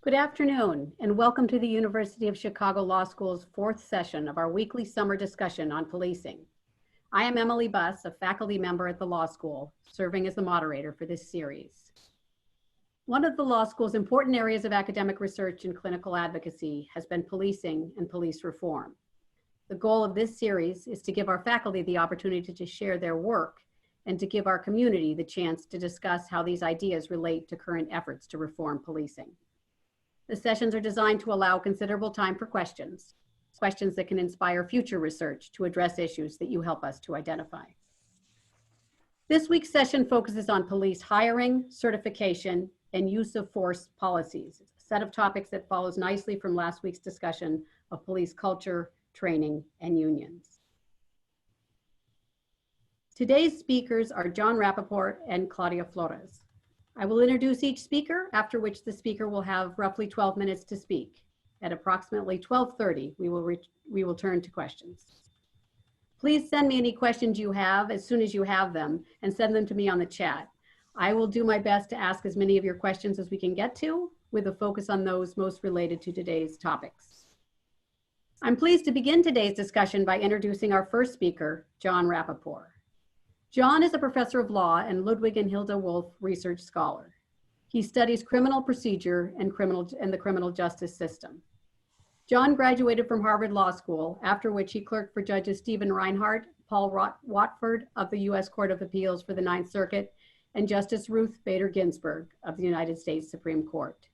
Good afternoon, and welcome to the University of Chicago Law School's fourth session of our weekly summer discussion on policing. I am Emily Buss, a faculty member at the law school, serving as the moderator for this series. One of the law school's important areas of academic research and clinical advocacy has been policing and police reform. The goal of this series is to give our faculty the opportunity to share their work and to give our community the chance to discuss how these ideas relate to current efforts to reform policing. The sessions are designed to allow considerable time for questions that can inspire future research to address issues that you help us to identify. This week's session focuses on police hiring, certification, and use of force policies, a set of topics that follows nicely from last week's discussion of police culture, training, and unions. Today's speakers are John Rappaport and Claudia Flores. I will introduce each speaker, after which the speaker will have roughly 12 minutes to speak. At approximately 12:30, we will turn to questions. Please send me any questions you have as soon as you have them and send them to me on the chat. I will do my best to ask as many of your questions as we can get to, with a focus on those most related to today's topics. I'm pleased to begin today's discussion by introducing our first speaker, John Rappaport. John is a professor of law and Ludwig and Hilda Wolff research scholar. He studies criminal procedure and the criminal justice system. John graduated from Harvard Law School, after which he clerked for Judges Stephen Reinhart, Paul Watford of the U.S. Court of Appeals for the Ninth Circuit, and Justice Ruth Bader Ginsburg of the United States Supreme Court.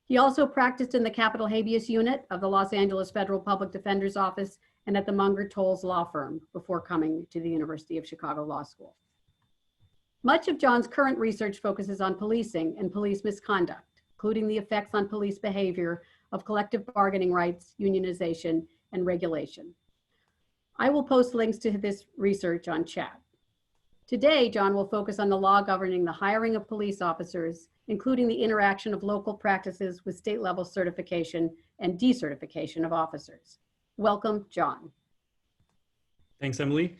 He also practiced in the Capital Habeas Unit of the Los Angeles Federal Public Defender's Office and at the Munger Tolles Law Firm before coming to the University of Chicago Law School. Much of John's current research focuses on policing and police misconduct, including the effects on police behavior of collective bargaining rights, unionization, and regulation. I will post links to this research on chat. Today, John will focus on the law governing the hiring of police officers, including the interaction of local practices with state-level certification and decertification of officers. Welcome, John. Thanks, Emily.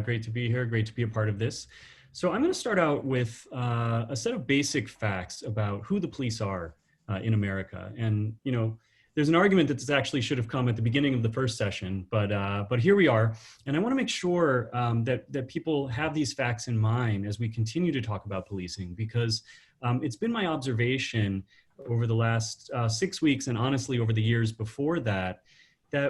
Great to be here. Great to be a part of this. So I'm going to start out with a set of basic facts about who the police are in America. And, you know, there's an argument that this actually should have come at the beginning of the first session, but here we are. And I want to make sure that people have these facts in mind as we continue to talk about policing, because it's been my observation over the last 6 weeks, and honestly over the years before that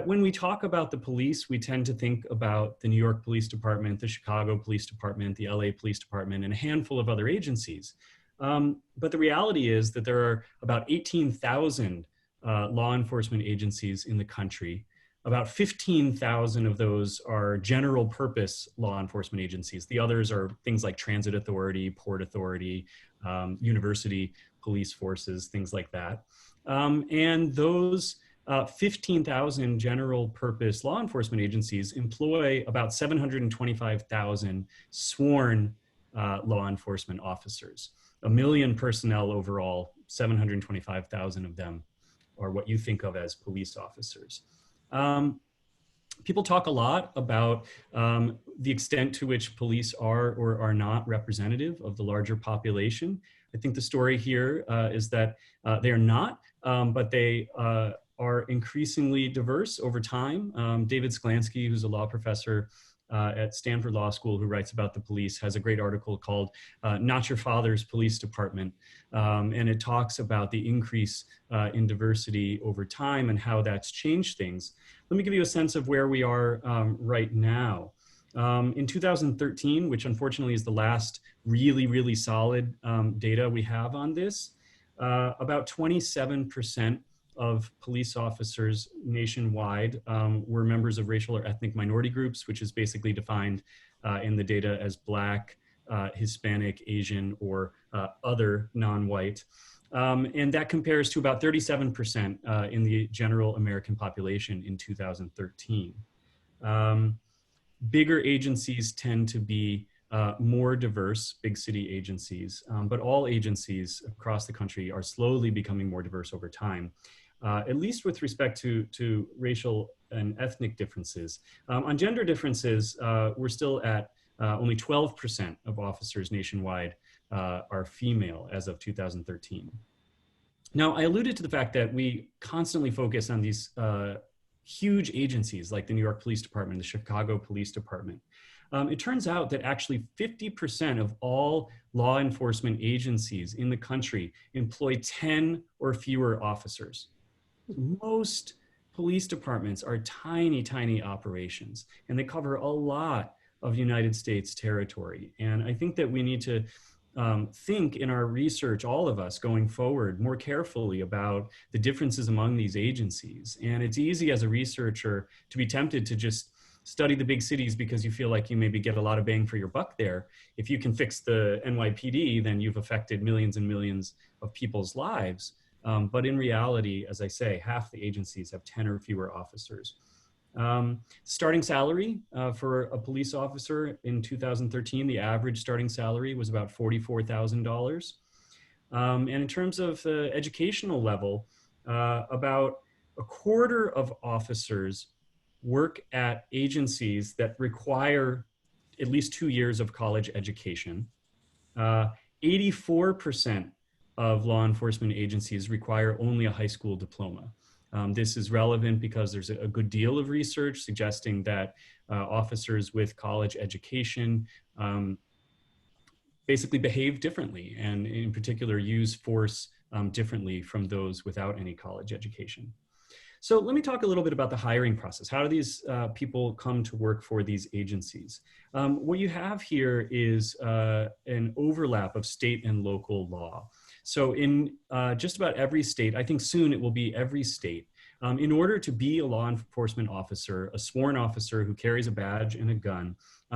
when we talk about the police, we tend to think about the New York Police Department, the Chicago Police Department, the LA Police Department, and a handful of other agencies. But the reality is that there are about 18,000 law enforcement agencies in the country. About 15,000 of those are general purpose law enforcement agencies. The others are things like transit authority, port authority, university police forces, things like that. And those 15,000 general purpose law enforcement agencies employ about 725,000 sworn law enforcement officers. 1 million personnel overall, 725,000 of them are what you think of as police officers. People talk a lot about the extent to which police are or are not representative of the larger population. I think the story here is that they are not, but they are increasingly diverse over time. David Sklansky, who's a law professor at Stanford Law School who writes about the police, has a great article called Not Your Father's Police Department. And it talks about the increase in diversity over time and how that's changed things. Let me give you a sense of where we are right now. In 2013, which unfortunately is the last really solid data we have on this, about 27% of police officers nationwide were members of racial or ethnic minority groups, which is basically defined in the data as Black, Hispanic, Asian, or other non-white. And that compares to about 37% in the general American population in 2013. Bigger agencies tend to be more diverse, big city agencies, but all agencies across the country are slowly becoming more diverse over time. At least with respect to racial and ethnic differences. On gender differences, we're still at only 12% of officers nationwide are female as of 2013. Now, I alluded to the fact that we constantly focus on these huge agencies like the New York Police Department, the Chicago Police Department. It turns out that actually 50% of all law enforcement agencies in the country employ 10 or fewer officers. Most police departments are tiny, tiny operations, and they cover a lot of United States territory. And I think that we need to think in our research, all of us going forward, more carefully about the differences among these agencies. And it's easy as a researcher to be tempted to just study the big cities because you feel like you maybe get a lot of bang for your buck there. If you can fix the NYPD, then you've affected millions and millions of people's lives. But in reality, as I say, half the agencies have 10 or fewer officers. Starting salary for a police officer in 2013, the average starting salary was about $44,000. And in terms of the educational level, about a quarter of officers work at agencies that require at least 2 years of college education. 84% of law enforcement agencies require only a high school diploma. This is relevant because there's a good deal of research suggesting that officers with college education basically behave differently, and in particular use force differently from those without any college education. So let me talk a little bit about the hiring process. How do these people come to work for these agencies? What you have here is an overlap of state and local law. So in just about every state, I think soon it will be every state, in order to be a law enforcement officer, a sworn officer who carries a badge and a gun,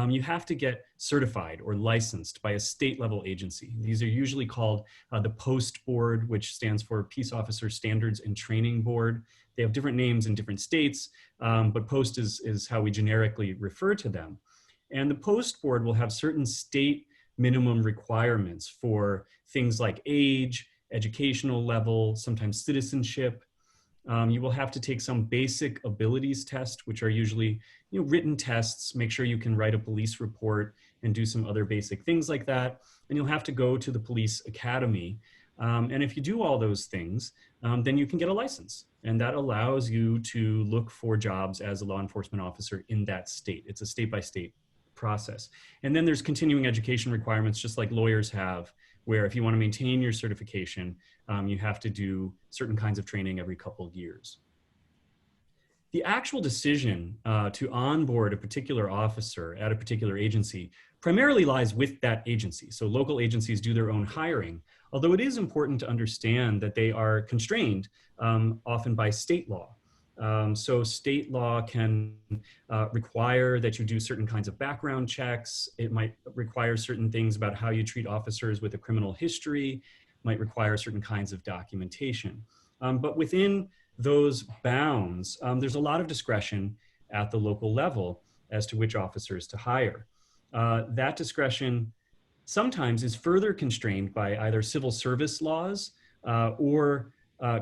you have to get certified or licensed by a state level agency. These are usually called the Post Board, which stands for Peace Officer Standards and Training Board. They have different names in different states, but Post is how we generically refer to them. And the Post Board will have certain state minimum requirements for things like age, educational level, sometimes citizenship. You will have to take some basic abilities test, which are usually written tests, make sure you can write a police report and do some other basic things like that. And you'll have to go to the police academy. And if you do all those things, then you can get a license. And that allows you to look for jobs as a law enforcement officer in that state. It's a state-by-state process. And then there's continuing education requirements, just like lawyers have, where if you want to maintain your certification, you have to do certain kinds of training every couple of years. The actual decision to onboard a particular officer at a particular agency primarily lies with that agency. So local agencies do their own hiring, although it is important to understand that they are constrained often by state law. So state law can require that you do certain kinds of background checks. It might require certain things about how you treat officers with a criminal history, might require certain kinds of documentation. But within those bounds, there's a lot of discretion at the local level as to which officers to hire. That discretion sometimes is further constrained by either civil service laws or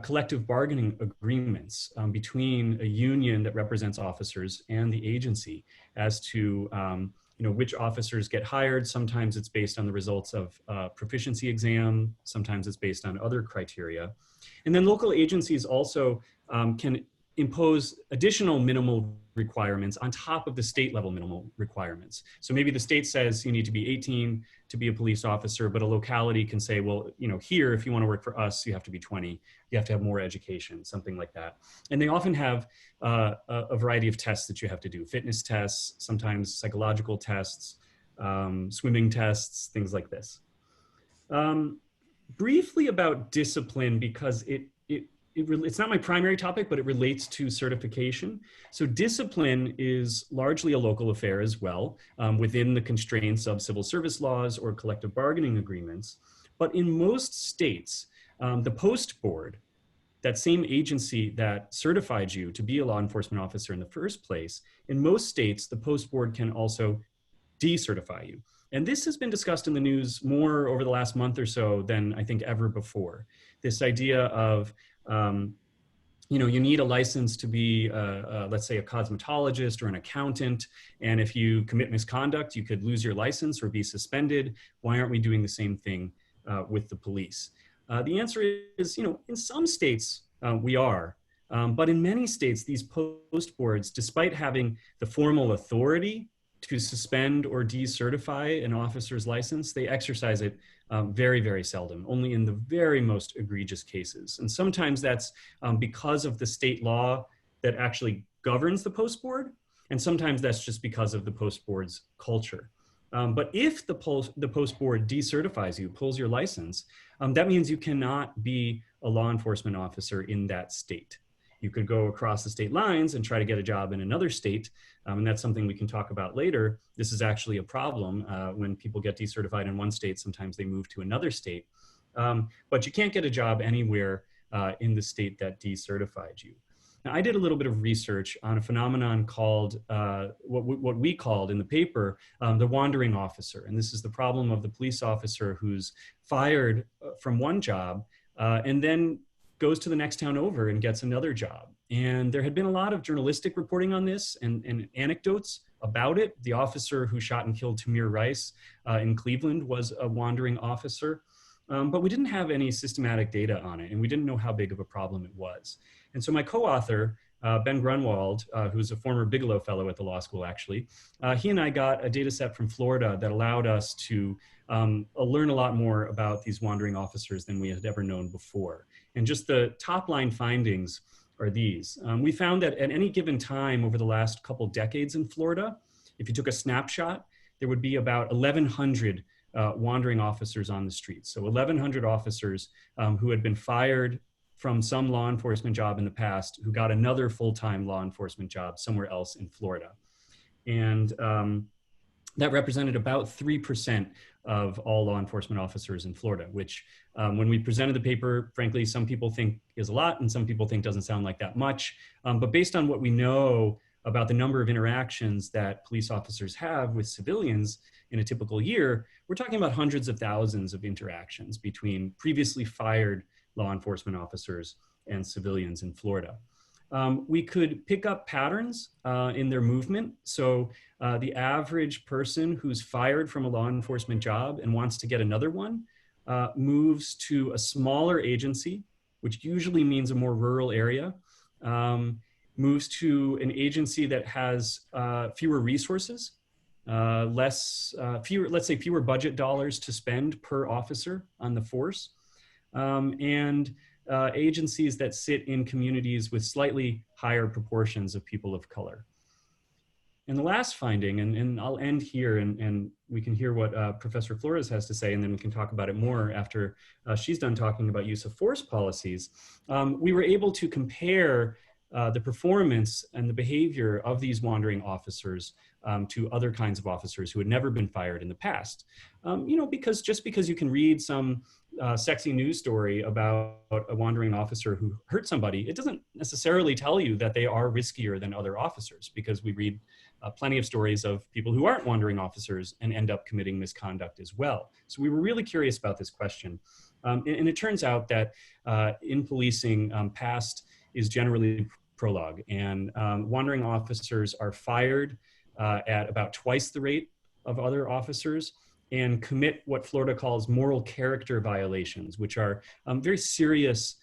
collective bargaining agreements between a union that represents officers and the agency as to which officers get hired. Sometimes it's based on the results of proficiency exam. Sometimes it's based on other criteria. And then local agencies also can impose additional minimal requirements on top of the state level minimal requirements. So maybe the state says you need to be 18 to be a police officer, but a locality can say, well, here, if you want to work for us, you have to be 20, you have to have more education, something like that. And they often have a variety of tests that you have to do, fitness tests, sometimes psychological tests, swimming tests, things like this. Briefly about discipline, because it's not my primary topic, but it relates to certification. So discipline is largely a local affair as well, within the constraints of civil service laws or collective bargaining agreements. But in most states, the Post Board, that same agency that certified you to be a law enforcement officer in the first place, in most states, the Post Board can also decertify you. And this has been discussed in the news more over the last month or so than I think ever before. This idea of, you need a license to be, let's say, a cosmetologist or an accountant. And if you commit misconduct, you could lose your license or be suspended. Why aren't we doing the same thing with the police? The answer is, in some states we are, but in many states, these post boards, despite having the formal authority to suspend or decertify an officer's license, they exercise it very, very seldom, only in the very most egregious cases. And sometimes that's because of the state law that actually governs the post board, and sometimes that's just because of the post board's culture. But if the post board decertifies you, pulls your license, that means you cannot be a law enforcement officer in that state. You could go across the state lines and try to get a job in another state, and that's something we can talk about later. This is actually a problem when people get decertified in one state, sometimes they move to another state. But you can't get a job anywhere in the state that decertified you. Now, I did a little bit of research on a phenomenon called, what we called in the paper, the wandering officer. And this is the problem of the police officer who's fired from one job and then goes to the next town over and gets another job. And there had been a lot of journalistic reporting on this and anecdotes about it. The officer who shot and killed Tamir Rice in Cleveland was a wandering officer. But we didn't have any systematic data on it, and we didn't know how big of a problem it was. And so my co-author, Ben Grunwald, who's a former Bigelow Fellow at the law school, actually, he and I got a data set from Florida that allowed us to learn a lot more about these wandering officers than we had ever known before. And just the top line findings are these. We found that at any given time over the last couple decades in Florida, if you took a snapshot, there would be about 1,100 wandering officers on the streets. So 1,100 officers who had been fired from some law enforcement job in the past who got another full-time law enforcement job somewhere else in Florida. And that represented about 3% of all law enforcement officers in Florida, which when we presented the paper, frankly, some people think is a lot and some people think doesn't sound like that much. But based on what we know about the number of interactions that police officers have with civilians in a typical year, we're talking about hundreds of thousands of interactions between previously fired law enforcement officers and civilians in Florida. We could pick up patterns in their movement. So the average person who's fired from a law enforcement job and wants to get another one moves to a smaller agency, which usually means a more rural area, moves to an agency that has fewer resources, let's say fewer budget dollars to spend per officer on the force, and agencies that sit in communities with slightly higher proportions of people of color. And the last finding, and I'll end here and we can hear what Professor Flores has to say, and then we can talk about it more after she's done talking about use of force policies. We were able to compare the performance and the behavior of these wandering officers to other kinds of officers who had never been fired in the past. Because just because you can read some sexy news story about a wandering officer who hurt somebody, it doesn't necessarily tell you that they are riskier than other officers, because we read plenty of stories of people who aren't wandering officers and end up committing misconduct as well. So we were really curious about this question. And it turns out that in policing, past is generally prologue, and wandering officers are fired at about twice the rate of other officers and commit what Florida calls moral character violations, which are very serious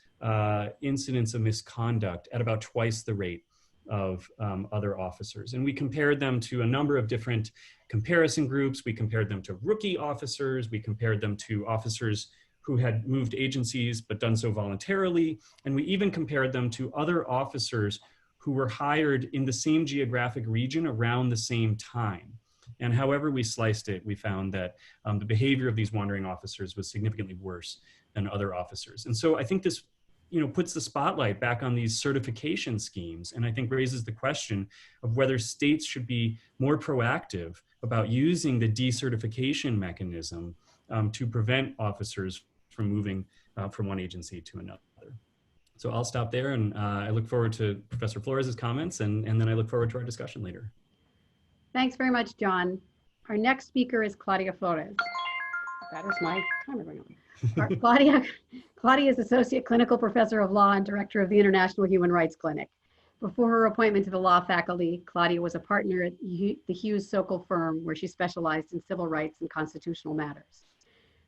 incidents of misconduct at about twice the rate of other officers. And we compared them to a number of different comparison groups. We compared them to rookie officers. We compared them to officers who had moved agencies but done so voluntarily. And we even compared them to other officers who were hired in the same geographic region around the same time. And however we sliced it, we found that the behavior of these wandering officers was significantly worse than other officers. And so I think this puts the spotlight back on these certification schemes, and I think raises the question of whether states should be more proactive about using the decertification mechanism to prevent officers from moving from one agency to another. So I'll stop there, and I look forward to Professor Flores' comments, and then I look forward to our discussion later. Thanks very much, John. Our next speaker is Claudia Flores. That is my timer going on. Claudia is Associate Clinical Professor of Law and Director of the International Human Rights Clinic. Before her appointment to the law faculty, Claudia was a partner at the Hughes Sokol firm, where she specialized in civil rights and constitutional matters.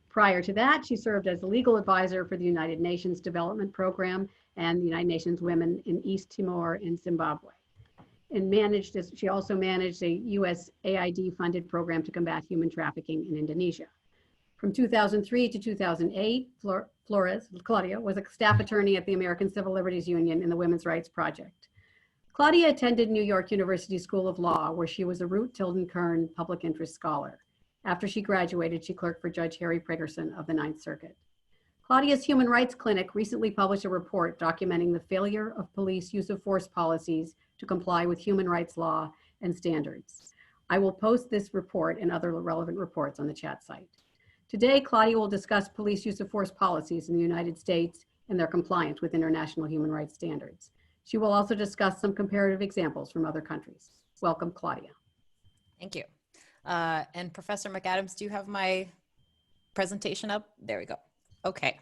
Prior to that, she served as a legal advisor for the United Nations Development Program and the United Nations Women in East Timor and Zimbabwe. And she also managed a USAID funded program to combat human trafficking in Indonesia. From 2003 to 2008, Claudia was a staff attorney at the American Civil Liberties Union in the Women's Rights Project. Claudia attended New York University School of Law, where she was a Root Tilden Kern Public Interest Scholar. After she graduated, she clerked for Judge Harry Pragerson of the Ninth Circuit. Claudia's Human Rights Clinic recently published a report documenting the failure of police use of force policies to comply with human rights law and standards. I will post this report and other relevant reports on the chat site. Today, Claudia will discuss police use of force policies in the United States and their compliance with international human rights standards. She will also discuss some comparative examples from other countries. Welcome, Claudia. Thank you. And Professor McAdams, do you have my presentation up? There we go. Okay,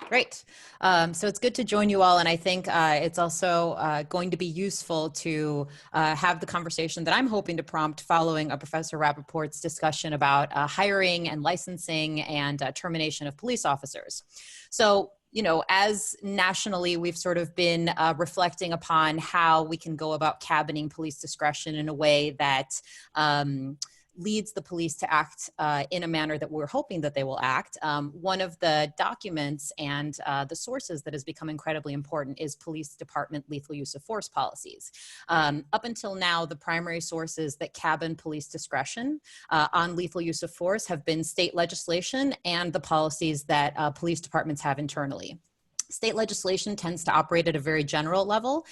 great. So it's good to join you all. And I think it's also going to be useful to have the conversation that I'm hoping to prompt following Professor Rappaport's discussion about hiring and licensing and termination of police officers. So, you know, as nationally, we've sort of been reflecting upon how we can go about cabining police discretion in a way that leads the police to act in a manner that we're hoping that they will act. One of the documents and the sources that has become incredibly important is police department lethal use of force policies. Up until now, the primary sources that cabin police discretion on lethal use of force have been state legislation and the policies that police departments have internally. State legislation tends to operate at a very general level.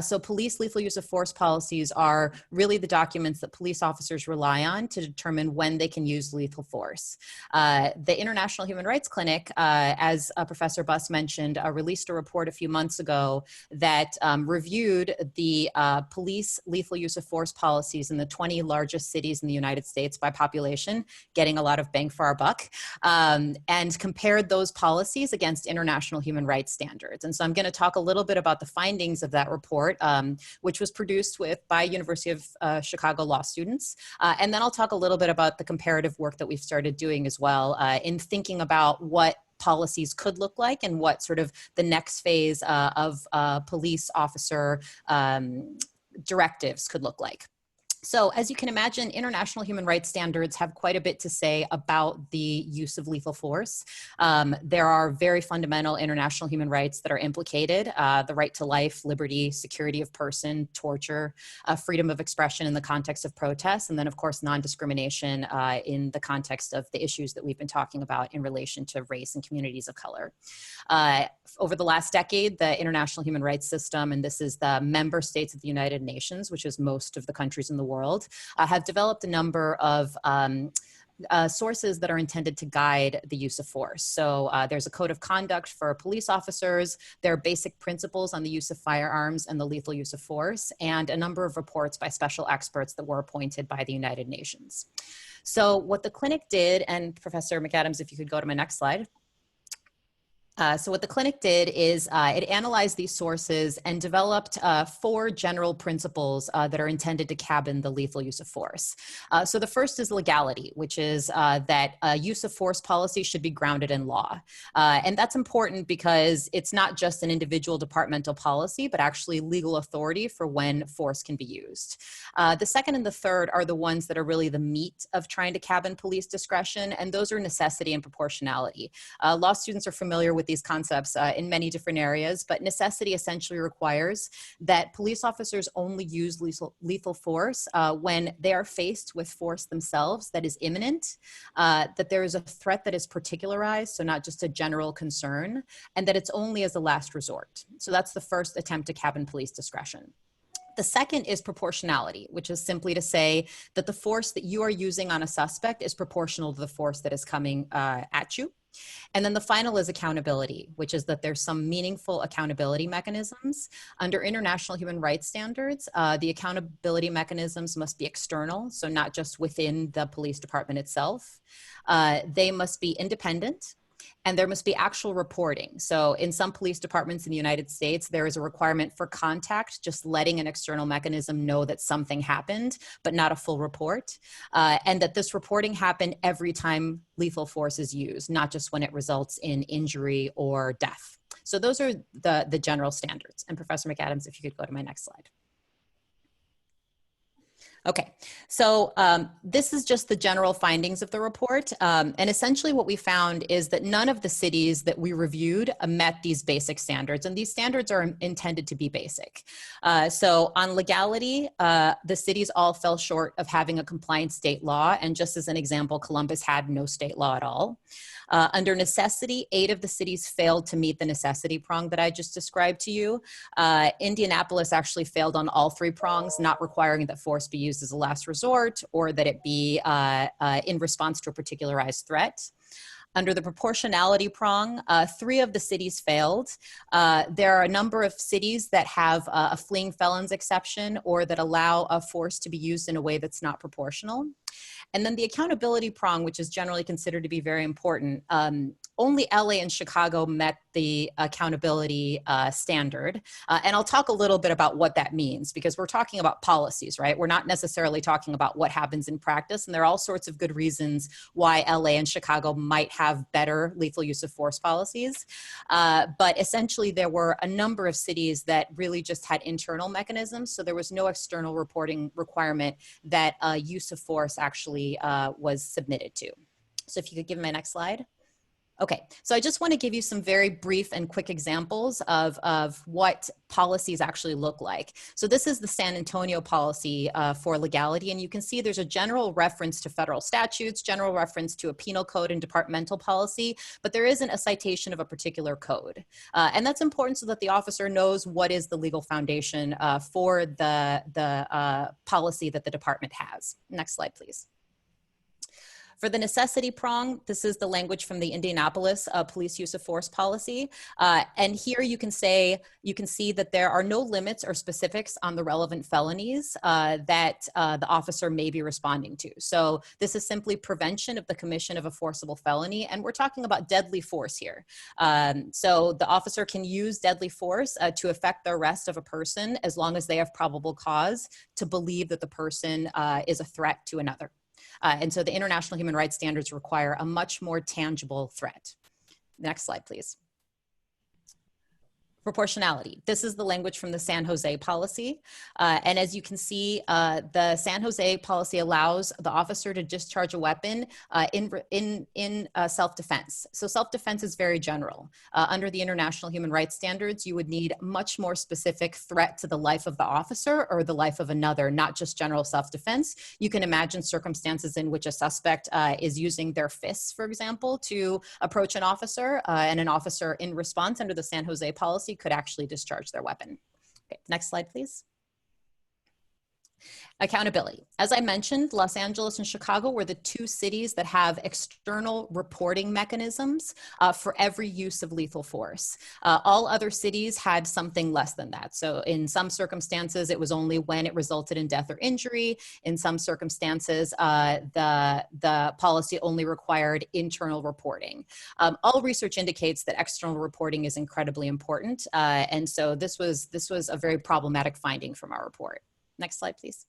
So police lethal use of force policies are really the documents that police officers rely on to determine when they can use lethal force. The International Human Rights Clinic, as Professor Buss mentioned, released a report a few months ago that reviewed the police lethal use of force policies in the 20 largest cities in the United States by population, getting a lot of bang for our buck, and compared those policies against international human rights standards. And so I'm going to talk a little bit about the findings of that report, which was produced by University of Chicago law students. And then I'll talk a little bit about the comparative work that we've started doing as well in thinking about what policies could look like and what sort of the next phase of police officer directives could look like. So as you can imagine, international human rights standards have quite a bit to say about the use of lethal force. There are very fundamental international human rights that are implicated, the right to life, liberty, security of person, torture, freedom of expression in the context of protests, and then of course, non-discrimination in the context of the issues that we've been talking about in relation to race and communities of color. Over the last decade, the international human rights system, and this is the member states of the United Nations, which is most of the countries in the world, have developed a number of sources that are intended to guide the use of force. So there's a code of conduct for police officers, there are basic principles on the use of firearms and the lethal use of force, and a number of reports by special experts that were appointed by the United Nations. So what the clinic did, and Professor McAdams, if you could go to my next slide. So what the clinic did is it analyzed these sources and developed 4 general principles that are intended to cabin the lethal use of force. So the first is legality, which is that use of force policy should be grounded in law. And that's important because it's not just an individual departmental policy, but actually legal authority for when force can be used. The second and the third are the ones that are really the meat of trying to cabin police discretion, and those are necessity and proportionality. Law students are familiar with these concepts in many different areas, but necessity essentially requires that police officers only use lethal force when they are faced with force themselves that is imminent, that there is a threat that is particularized, so not just a general concern, and that it's only as a last resort. So that's the first attempt to cabin police discretion. The second is proportionality, which is simply to say that the force that you are using on a suspect is proportional to the force that is coming at you. And then the final is accountability, which is that there's some meaningful accountability mechanisms. Under international human rights standards, the accountability mechanisms must be external, so not just within the police department itself. They must be independent, And there must be actual reporting. So in some police departments in the United States, there is a requirement for contact, just letting an external mechanism know that something happened, but not a full report. And that this reporting happened every time lethal force is used, not just when it results in injury or death. So those are the general standards. And Professor McAdams, if you could go to my next slide. Okay, so this is just the general findings of the report. And essentially what we found is that none of the cities that we reviewed met these basic standards, and these standards are intended to be basic. So on legality, the cities all fell short of having a compliant state law. And just as an example, Columbus had no state law at all. Under necessity, 8 of the cities failed to meet the necessity prong that I just described to you. Indianapolis actually failed on all 3 prongs, not requiring that force be used as a last resort or that it be in response to a particularized threat. Under the proportionality prong, 3 of the cities failed. There are a number of cities that have a fleeing felons exception or that allow a force to be used in a way that's not proportional. And then the accountability prong, which is generally considered to be very important, only LA and Chicago met the accountability standard. And I'll talk a little bit about what that means, because we're talking about policies, right? We're not necessarily talking about what happens in practice. And there are all sorts of good reasons why LA and Chicago might have better lethal use of force policies. But essentially, there were a number of cities that really just had internal mechanisms. So there was no external reporting requirement that use of force actually was submitted to. So if you could give me my next slide. Okay, so I just want to give you some very brief and quick examples of what policies actually look like. So this is the San Antonio policy for legality, and you can see there's a general reference to federal statutes, general reference to a penal code and departmental policy, but there isn't a citation of a particular code. And that's important so that the officer knows what is the legal foundation for the policy that the department has. Next slide, please. For the necessity prong, this is the language from the Indianapolis police use of force policy. And here you can see that there are no limits or specifics on the relevant felonies that the officer may be responding to. So this is simply prevention of the commission of a forcible felony. And we're talking about deadly force here. So the officer can use deadly force to effect the arrest of a person as long as they have probable cause to believe that the person is a threat to another. And so the international human rights standards require a much more tangible threat. Next slide, please. Proportionality. This is the language from the San Jose policy. And as you can see, the San Jose policy allows the officer to discharge a weapon in self-defense. So self-defense is very general. Under the international human rights standards, you would need much more specific threat to the life of the officer or the life of another, not just general self-defense. You can imagine circumstances in which a suspect is using their fists, for example, to approach an officer, and an officer in response under the San Jose policy could actually discharge their weapon. Okay, next slide, please. Accountability. As I mentioned, Los Angeles and Chicago were the 2 cities that have external reporting mechanisms for every use of lethal force. All other cities had something less than that. So in some circumstances, it was only when it resulted in death or injury. In some circumstances, the policy only required internal reporting. All research indicates that external reporting is incredibly important. And so this was a very problematic finding from our report. Next slide, please.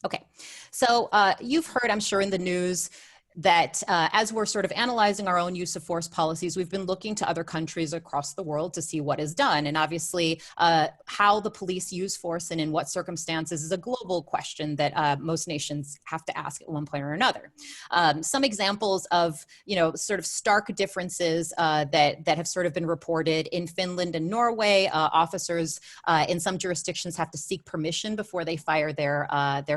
Okay, so you've heard, I'm sure, in the news that as we're sort of analyzing our own use of force policies, we've been looking to other countries across the world to see what is done. And obviously, how the police use force and in what circumstances is a global question that most nations have to ask at one point or another. Some examples of, sort of stark differences that have sort of been reported in Finland and Norway. Officers in some jurisdictions have to seek permission before they fire their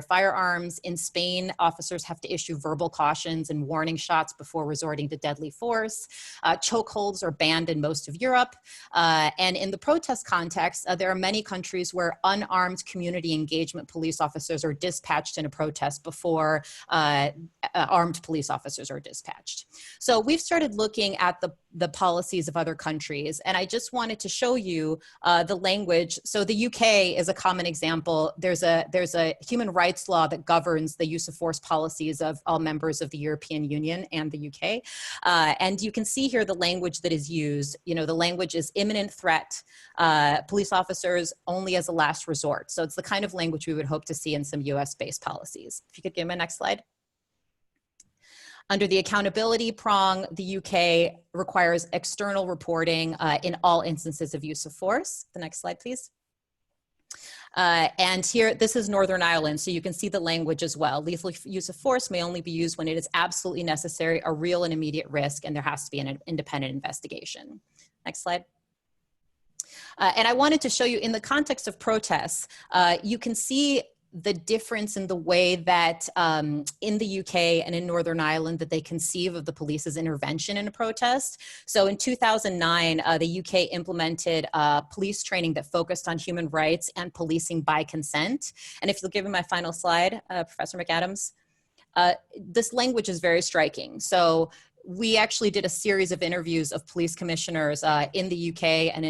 firearms. In Spain, officers have to issue verbal cautions and warning shots before resorting to deadly force. Chokeholds are banned in most of Europe. And in the protest context, there are many countries where unarmed community engagement police officers are dispatched in a protest before armed police officers are dispatched. So we've started looking at the the policies of other countries. And I just wanted to show you the language. So the UK is a common example. There's a human rights law that governs the use of force policies of all members of the European Union and the UK. And you can see here the language that is used. You know, the language is imminent threat, police officers only as a last resort. So it's the kind of language we would hope to see in some US-based policies. If you could give me my next slide. Under the accountability prong, the UK requires external reporting in all instances of use of force. The next slide, please. And here, this is Northern Ireland, so you can see the language as well. Lethal use of force may only be used when it is absolutely necessary, a real and immediate risk, and there has to be an independent investigation. Next slide. And I wanted to show you in the context of protests, you can see the difference in the way that in the UK and in Northern Ireland that they conceive of the police's intervention in a protest. So in 2009, the UK implemented police training that focused on human rights and policing by consent. And if you'll give me my final slide, Professor McAdams, this language is very striking. So we actually did a series of interviews of police commissioners in the UK and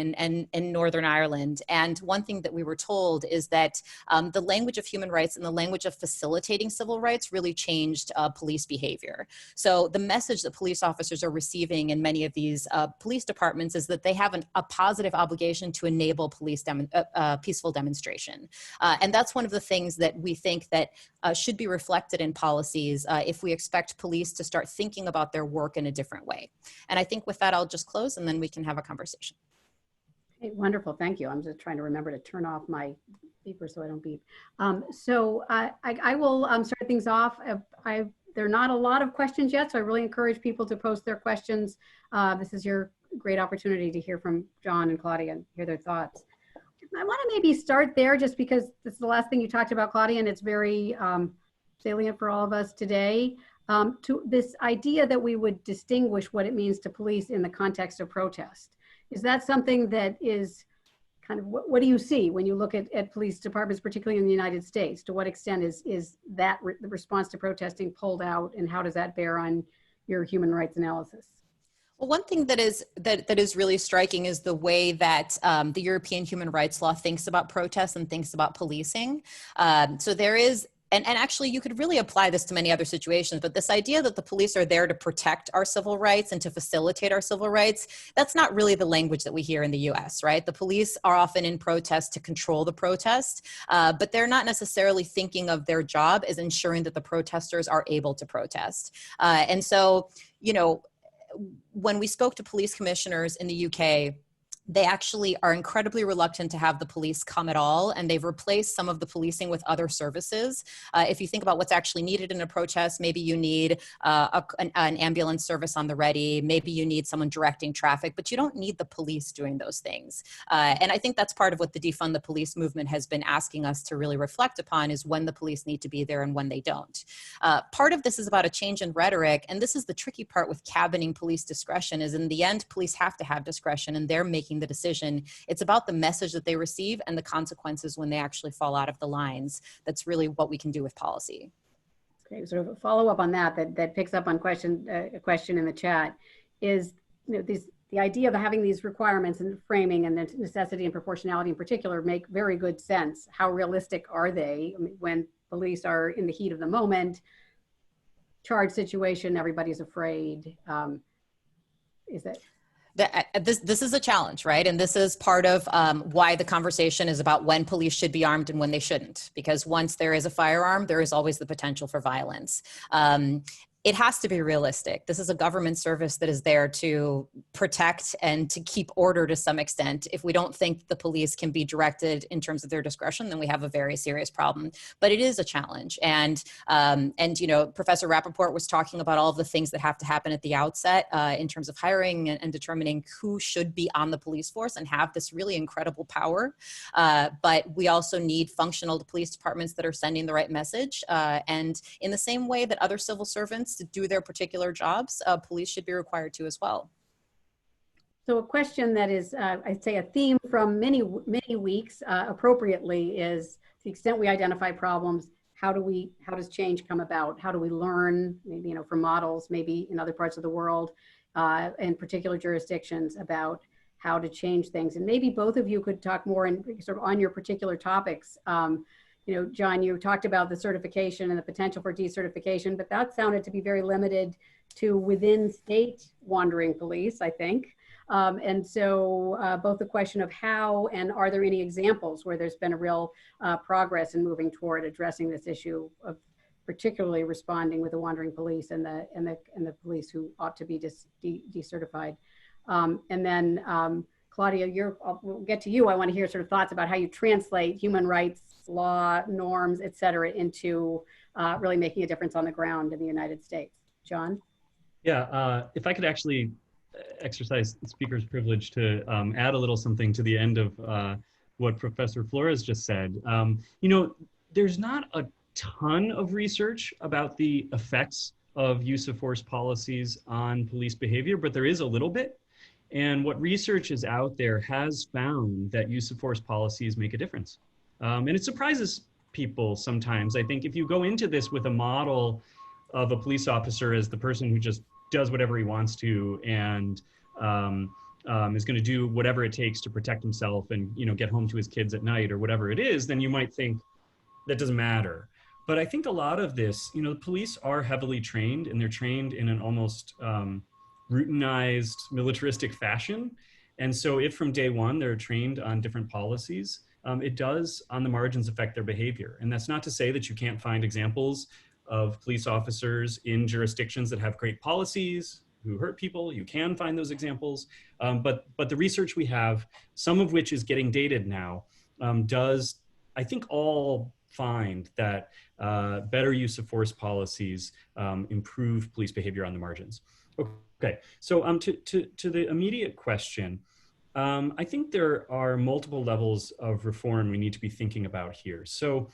in Northern Ireland. And one thing that we were told is that the language of human rights and the language of facilitating civil rights really changed police behavior. So the message that police officers are receiving in many of these police departments is that they have a positive obligation to enable police peaceful demonstration. And that's one of the things that we think that should be reflected in policies if we expect police to start thinking about their work in a different way. And I think with that, I'll just close and then we can have a conversation. Okay, wonderful, thank you. I'm just trying to remember to turn off my beeper so I don't beep. So I will start things off. There are not a lot of questions yet, so I really encourage people to post their questions. This is your great opportunity to hear from John and Claudia and hear their thoughts. I want to maybe start there just because this is the last thing you talked about, Claudia, and it's very salient for all of us today. To this idea that we would distinguish what it means to police in the context of protest. Is that something that is kind of, what do you see when you look at police departments, particularly in the United States? To what extent is that the response to protesting pulled out, and how does that bear on your human rights analysis? Well, one thing that is really striking is the way that the European human rights law thinks about protests and thinks about policing. So there is, and actually you could really apply this to many other situations, but this idea that the police are there to protect our civil rights and to facilitate our civil rights, that's not really the language that we hear in the US, right? The police are often in protest to control the protest, but they're not necessarily thinking of their job as ensuring that the protesters are able to protest. And so, you know, when we spoke to police commissioners in the UK, they actually are incredibly reluctant to have the police come at all, and they've replaced some of the policing with other services. If you think about what's actually needed in a protest, maybe you need an ambulance service on the ready, maybe you need someone directing traffic, but you don't need the police doing those things. And I think that's part of what the Defund the Police movement has been asking us to really reflect upon, is when the police need to be there and when they don't. Part of this is about a change in rhetoric, and this is the tricky part with cabining police discretion, is in the end, police have to have discretion, and they're making the decision. It's about the message that they receive and the consequences when they actually fall out of the lines. That's really what we can do with policy. Okay, sort of a follow up on that picks up on a question in the chat is, you know, the idea of having these requirements and framing and the necessity and proportionality in particular make very good sense. How realistic are they? I mean, when police are in the heat of the moment, charged situation, everybody's afraid. Is that? This is a challenge, right? And this is part of why the conversation is about when police should be armed and when they shouldn't. Because once there is a firearm, there is always the potential for violence. It has to be realistic. This is a government service that is there to protect and to keep order to some extent. If we don't think the police can be directed in terms of their discretion, then we have a very serious problem. But it is a challenge. And you know, Professor Rappaport was talking about all of the things that have to happen at the outset in terms of hiring and determining who should be on the police force and have this really incredible power. But we also need functional police departments that are sending the right message. And in the same way that other civil servants to do their particular jobs, police should be required to as well. So a question that is, I'd say, a theme from many weeks appropriately is, to the extent we identify problems, how does change come about? How do we learn, maybe, you know, from models, maybe in other parts of the world? in particular jurisdictions about how to change things. And maybe both of you could talk more in sort of on your particular topics. You know, John, you talked about the certification and the potential for decertification, but that sounded to be very limited to within state wandering police, I think. And so both the question of how and are there any examples where there's been a real progress in moving toward addressing this issue of particularly responding with the wandering police and the police who ought to be decertified. And then Claudia, we'll get to you. I want to hear sort of thoughts about how you translate human rights law, norms, et cetera, into really making a difference on the ground in the United States. John? Yeah, if I could actually exercise the speaker's privilege to add a little something to the end of what Professor Flores just said. You know, there's not a ton of research about the effects of use of force policies on police behavior, but there is a little bit. And what research is out there has found that use of force policies make a difference. And it surprises people sometimes. I think if you go into this with a model of a police officer as the person who just does whatever he wants to and is going to do whatever it takes to protect himself and, you know, get home to his kids at night or whatever it is, then you might think that doesn't matter. But I think a lot of this, you know, the police are heavily trained, and they're trained in an almost routinized militaristic fashion. And so if from day one they're trained on different policies, it does on the margins affect their behavior. And that's not to say that you can't find examples of police officers in jurisdictions that have great policies who hurt people. You can find those examples. But the research we have, some of which is getting dated now, does, I think, all find that better use of force policies improve police behavior on the margins. Okay, so to the immediate question, I think there are multiple levels of reform we need to be thinking about here. So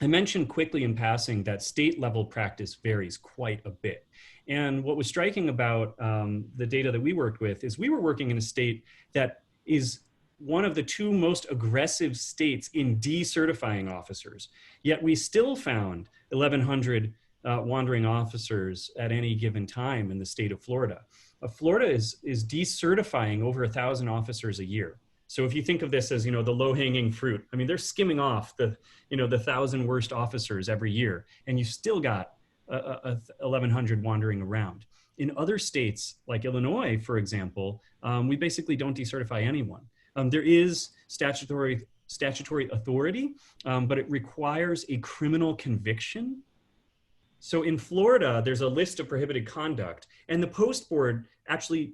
I mentioned quickly in passing that state level practice varies quite a bit. And what was striking about the data that we worked with is we were working in a state that is one of the two most aggressive states in decertifying officers. Yet we still found 1,100 wandering officers at any given time in the state of Florida. Florida is decertifying over 1,000 officers a year. So if you think of this as, you know, the low-hanging fruit, I mean, they're skimming off the 1,000 worst officers every year, and you still got 1,100 wandering around. In other states, like Illinois, for example, we basically don't decertify anyone. There is statutory authority, but it requires a criminal conviction. So in Florida, there's a list of prohibited conduct, and the post board actually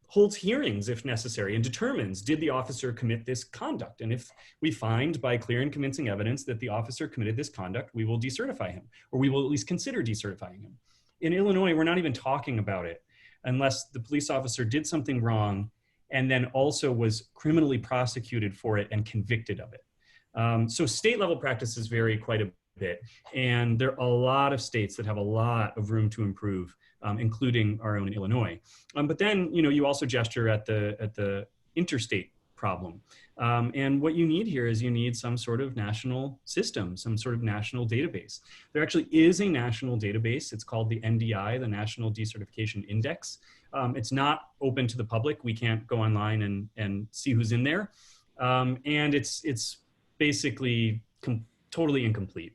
holds hearings if necessary and determines, did the officer commit this conduct? And if we find by clear and convincing evidence that the officer committed this conduct, we will decertify him, or we will at least consider decertifying him. In Illinois, we're not even talking about it unless the police officer did something wrong and then also was criminally prosecuted for it and convicted of it. So state level practices vary quite a bit. And there are a lot of states that have a lot of room to improve, including our own Illinois. But then, you know, you also gesture at the interstate problem. And what you need here is you need some sort of national system, some sort of national database. There actually is a national database. It's called the NDI, the National Decertification Index. It's not open to the public. We can't go online and see who's in there. And it's basically totally incomplete.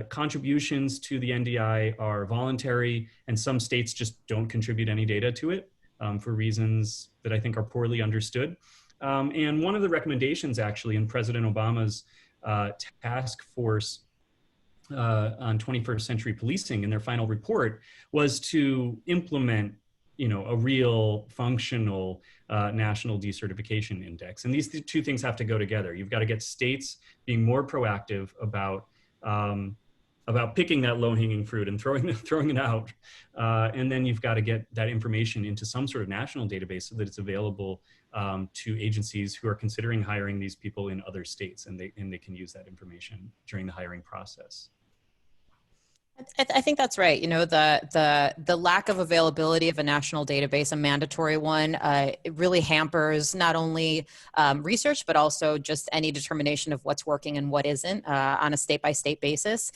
Contributions to the NDI are voluntary, and some states just don't contribute any data to it for reasons that I think are poorly understood. And one of the recommendations actually in President Obama's task force on 21st century policing in their final report was to implement, you know, a real functional national decertification index. And these two things have to go together. You've got to get states being more proactive about picking that low-hanging fruit and throwing it out. And then you've got to get that information into some sort of national database so that it's available to agencies who are considering hiring these people in other states, and they can use that information during the hiring process. I think that's right. You know, the lack of availability of a national database, a mandatory one, it really hampers not only research, but also just any determination of what's working and what isn't on a state-by-state basis.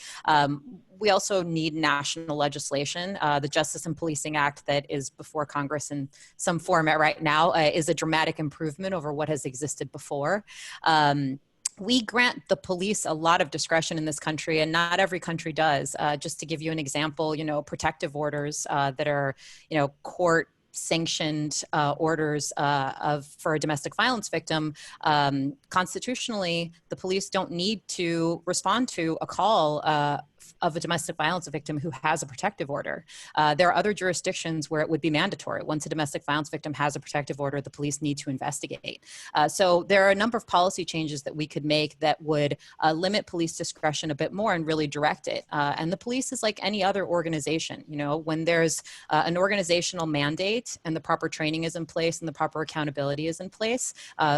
We also need national legislation. The Justice and Policing Act that is before Congress in some format right now is a dramatic improvement over what has existed before. We grant the police a lot of discretion in this country, and not every country does. Just to give you an example, you know, protective orders that are, you know, court sanctioned orders for a domestic violence victim, constitutionally, the police don't need to respond to a call of a domestic violence victim who has a protective order. There are other jurisdictions where it would be mandatory. Once a domestic violence victim has a protective order, the police need to investigate. So there are a number of policy changes that we could make that would limit police discretion a bit more and really direct it. And the police is like any other organization. You know, when there's an organizational mandate and the proper training is in place and the proper accountability is in place,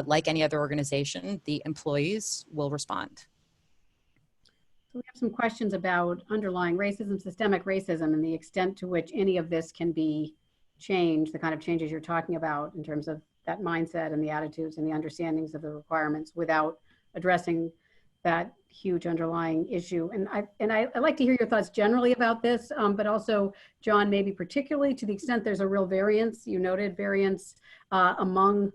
like any other organization, the employees will respond. So we have some questions about underlying racism, systemic racism, and the extent to which any of this can be changed, the kind of changes you're talking about in terms of that mindset and the attitudes and the understandings of the requirements without addressing that huge underlying issue. And I'd like to hear your thoughts generally about this, but also, John, maybe particularly to the extent there's a real variance, you noted variance among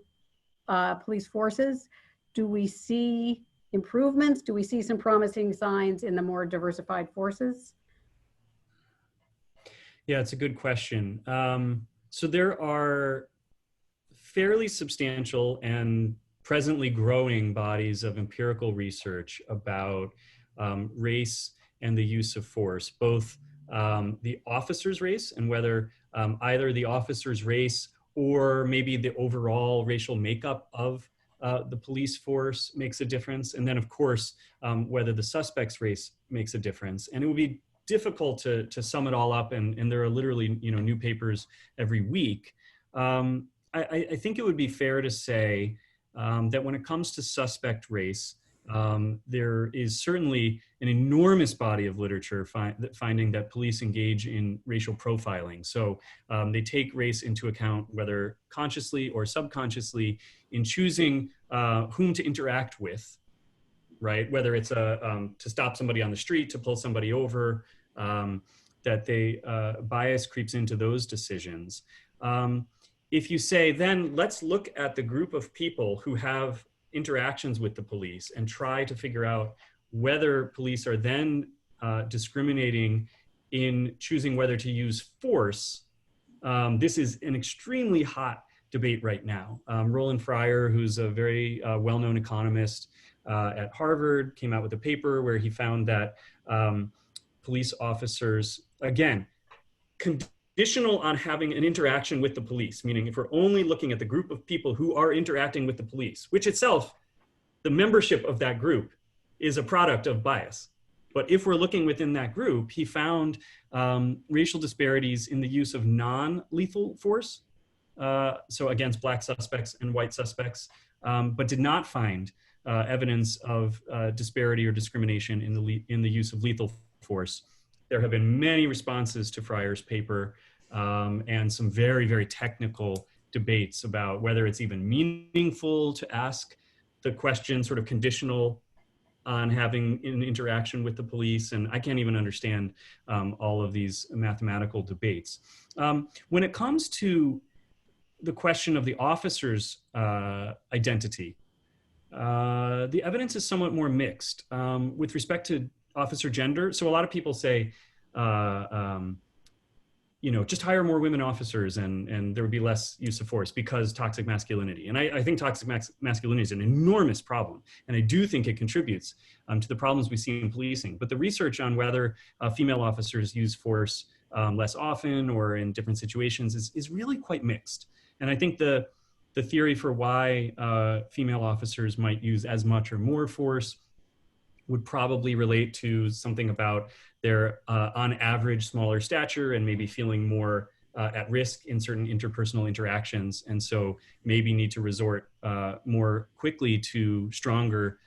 police forces. Do we see improvements? Do we see some promising signs in the more diversified forces? Yeah, it's a good question. So there are fairly substantial and presently growing bodies of empirical research about race and the use of force, both the officer's race and whether either the officer's race or maybe the overall racial makeup of the police force makes a difference. And then, of course, whether the suspect's race makes a difference. And it would be difficult to sum it all up, and there are literally, you know, new papers every week. I think it would be fair to say that when it comes to suspect race, there is certainly an enormous body of literature finding that police engage in racial profiling. So they take race into account, whether consciously or subconsciously, in choosing whom to interact with, right? Whether it's to stop somebody on the street, to pull somebody over, that they bias creeps into those decisions. If you say, then let's look at the group of people who have interactions with the police and try to figure out whether police are then discriminating in choosing whether to use force. This is an extremely hot debate right now. Roland Fryer, who's a very well-known economist at Harvard, came out with a paper where he found that police officers, again, conditional on having an interaction with the police, meaning if we're only looking at the group of people who are interacting with the police, which itself, the membership of that group is a product of bias. But if we're looking within that group, he found racial disparities in the use of non-lethal force, so against Black suspects and white suspects, but did not find evidence of disparity or discrimination in the use of lethal force. There have been many responses to Fryer's paper and some very, very technical debates about whether it's even meaningful to ask the question sort of conditional on having an interaction with the police. And I can't even understand all of these mathematical debates. When it comes to the question of the officer's identity, the evidence is somewhat more mixed. With respect to officer gender, so a lot of people say, you know, just hire more women officers and there would be less use of force because toxic masculinity. And I think toxic masculinity is an enormous problem. And I do think it contributes to the problems we see in policing. But the research on whether female officers use force less often or in different situations is really quite mixed. And I think the theory for why female officers might use as much or more force would probably relate to something about their, on average, smaller stature and maybe feeling more at risk in certain interpersonal interactions. And so maybe need to resort more quickly to stronger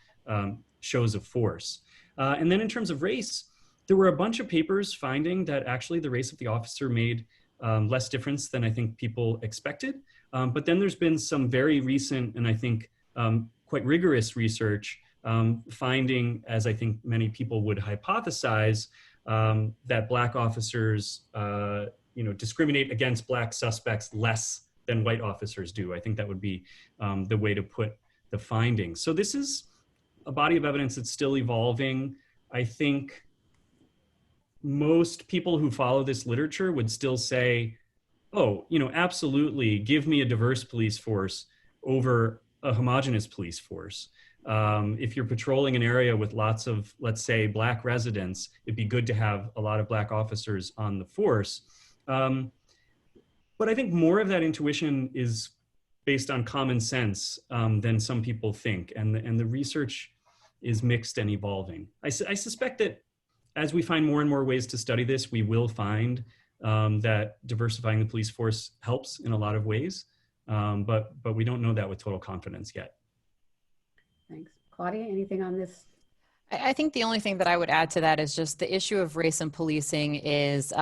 shows of force. And then in terms of race, there were a bunch of papers finding that actually the race of the officer made less difference than I think people expected. But then there's been some very recent and I think quite rigorous research finding, as I think many people would hypothesize, that Black officers discriminate against Black suspects less than white officers do. I think that would be the way to put the findings. So this is a body of evidence that's still evolving. I think most people who follow this literature would still say, oh, absolutely, give me a diverse police force over a homogenous police force. If you're patrolling an area with lots of, let's say, Black residents, it'd be good to have a lot of Black officers on the force. But I think more of that intuition is based on common sense than some people think. And the research is mixed and evolving. I suspect that as we find more and more ways to study this, we will find that diversifying the police force helps in a lot of ways, but we don't know that with total confidence yet. Thanks. Claudia, anything on this? I think the only thing that I would add to that is just the issue of race and policing is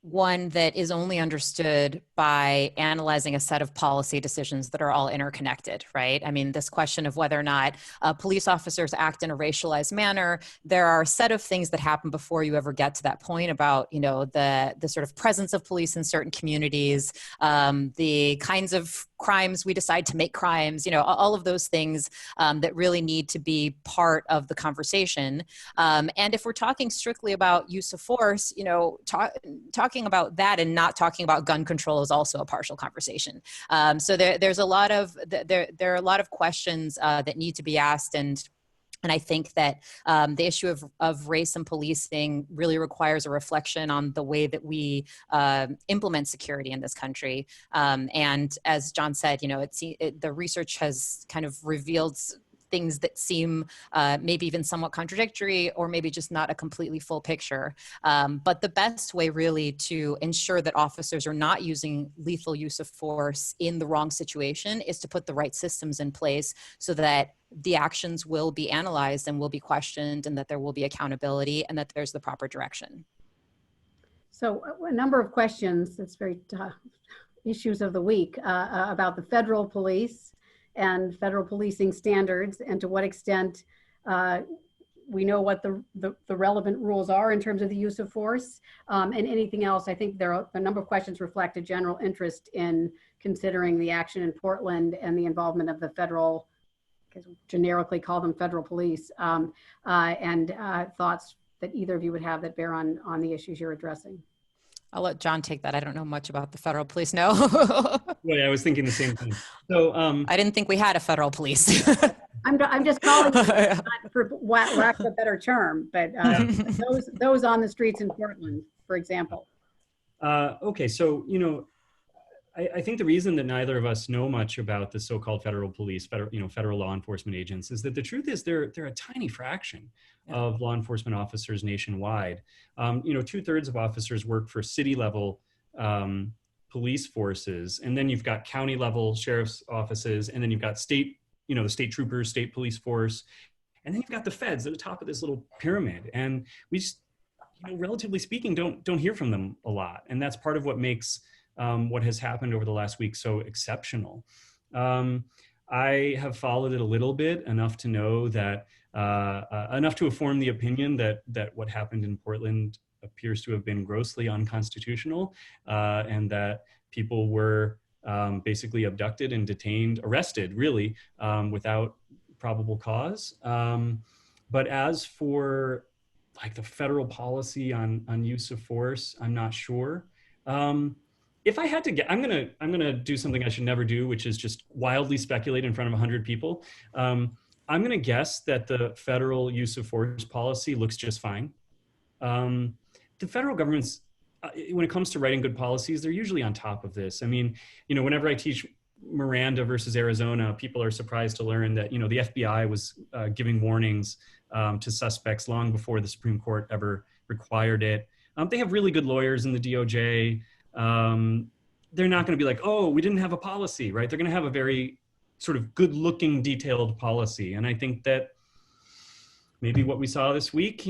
one that is only understood by analyzing a set of policy decisions that are all interconnected, right? I mean, this question of whether or not police officers act in a racialized manner, there are a set of things that happen before you ever get to that point about, the sort of presence of police in certain communities, the kinds of crimes we decide to make crimes, all of those things that really need to be part of the conversation. And if we're talking strictly about use of force, talking about that and not talking about gun control is also a partial conversation. So there's a lot of, there are a lot of questions that need to be asked, and I think that the issue of race and policing really requires a reflection on the way that we implement security in this country. And as John said, the research has kind of revealed things that seem maybe even somewhat contradictory, or maybe just not a completely full picture. But the best way really to ensure that officers are not using lethal use of force in the wrong situation is to put the right systems in place so that the actions will be analyzed and will be questioned, and that there will be accountability, and that there's the proper direction. So a number of questions, that's very tough, issues of the week about the federal police and federal policing standards, and to what extent we know what the relevant rules are in terms of the use of force, and anything else. I think there are a number of questions reflect a general interest in considering the action in Portland and the involvement of the federal, because we generically call them federal police, and thoughts that either of you would have that bear on the issues you're addressing. I'll let John take that. I don't know much about the federal police. No. Well, I was thinking the same thing. So I didn't think we had a federal police. I'm just calling it, for lack of a better term, but those on the streets in Portland, for example. Okay, so I think the reason that neither of us know much about the so-called federal police, federal law enforcement agents, is that the truth is they're a tiny fraction of law enforcement officers nationwide. 2/3 of officers work for city level police forces, and then you've got county level sheriff's offices, and then you've got state, the state troopers, state police force, and then you've got the feds at the top of this little pyramid. And we just, relatively speaking, don't hear from them a lot, and that's part of what makes what has happened over the last week so exceptional. I have followed it a little bit, enough to know that, enough to form the opinion that what happened in Portland appears to have been grossly unconstitutional, and that people were basically abducted and detained, arrested really, without probable cause. But as for like the federal policy on use of force, I'm not sure. If I had to get, I'm gonna do something I should never do, which is just wildly speculate in front of 100 people. I'm gonna guess that the federal use of force policy looks just fine. The federal government's, when it comes to writing good policies, they're usually on top of this. I mean, whenever I teach Miranda versus Arizona, people are surprised to learn that, the FBI was giving warnings to suspects long before the Supreme Court ever required it. They have really good lawyers in the DOJ. They're not going to be like, oh, we didn't have a policy, right? They're going to have a very sort of good looking, detailed policy. And I think that maybe what we saw this week,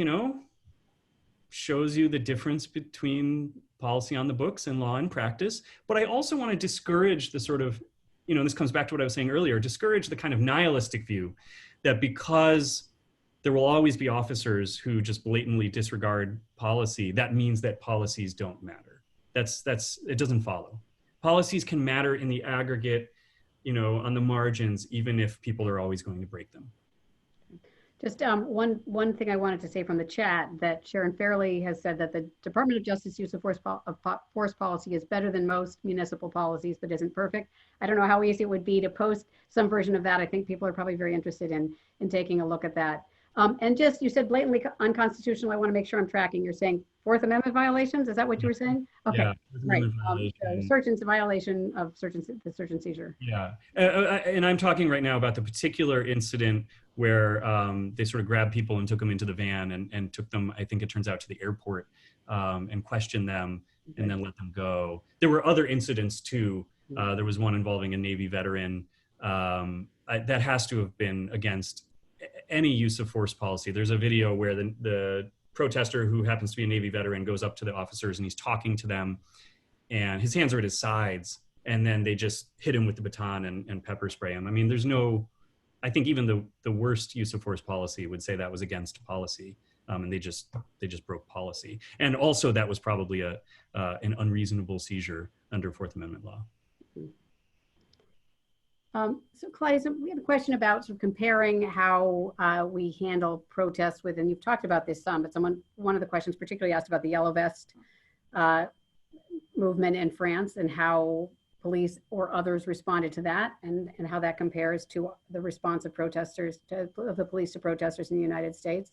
shows you the difference between policy on the books and law in practice. But I also want to discourage the sort of, this comes back to what I was saying earlier, discourage the kind of nihilistic view that because there will always be officers who just blatantly disregard policy, that means that policies don't matter. It doesn't follow. Policies can matter in the aggregate, on the margins, even if people are always going to break them. Just one thing I wanted to say from the chat, that Sharon Fairley has said that the Department of Justice use of force policy is better than most municipal policies, but isn't perfect. I don't know how easy it would be to post some version of that. I think people are probably very interested in taking a look at that. And just, you said blatantly unconstitutional. I want to make sure I'm tracking. You're saying Fourth Amendment violations? Is that what you were saying? Okay, yeah, right. So search and violation of the search and seizure. Yeah, and I'm talking right now about the particular incident where they sort of grabbed people and took them into the van and took them, I think it turns out, to the airport and questioned them and then let them go. There were other incidents too. There was one involving a Navy veteran that has to have been against any use of force policy. There's a video where the protester, who happens to be a Navy veteran, goes up to the officers and he's talking to them and his hands are at his sides, and then they just hit him with the baton and pepper spray him. I mean, I think even the worst use of force policy would say that was against policy, and they just broke policy. And also that was probably an unreasonable seizure under Fourth Amendment law. So Claudia, we had a question about sort of comparing how we handle protests with, and you've talked about this some, but one of the questions particularly asked about the Yellow Vest movement in France and how police or others responded to that, and how that compares to the response of the police to protesters in the United States.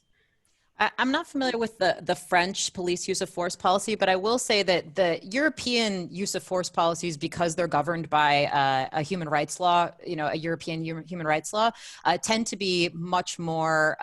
I'm not familiar with the French police use of force policy, but I will say that the European use of force policies, because they're governed by a human rights law, a European human rights law, tend to be much more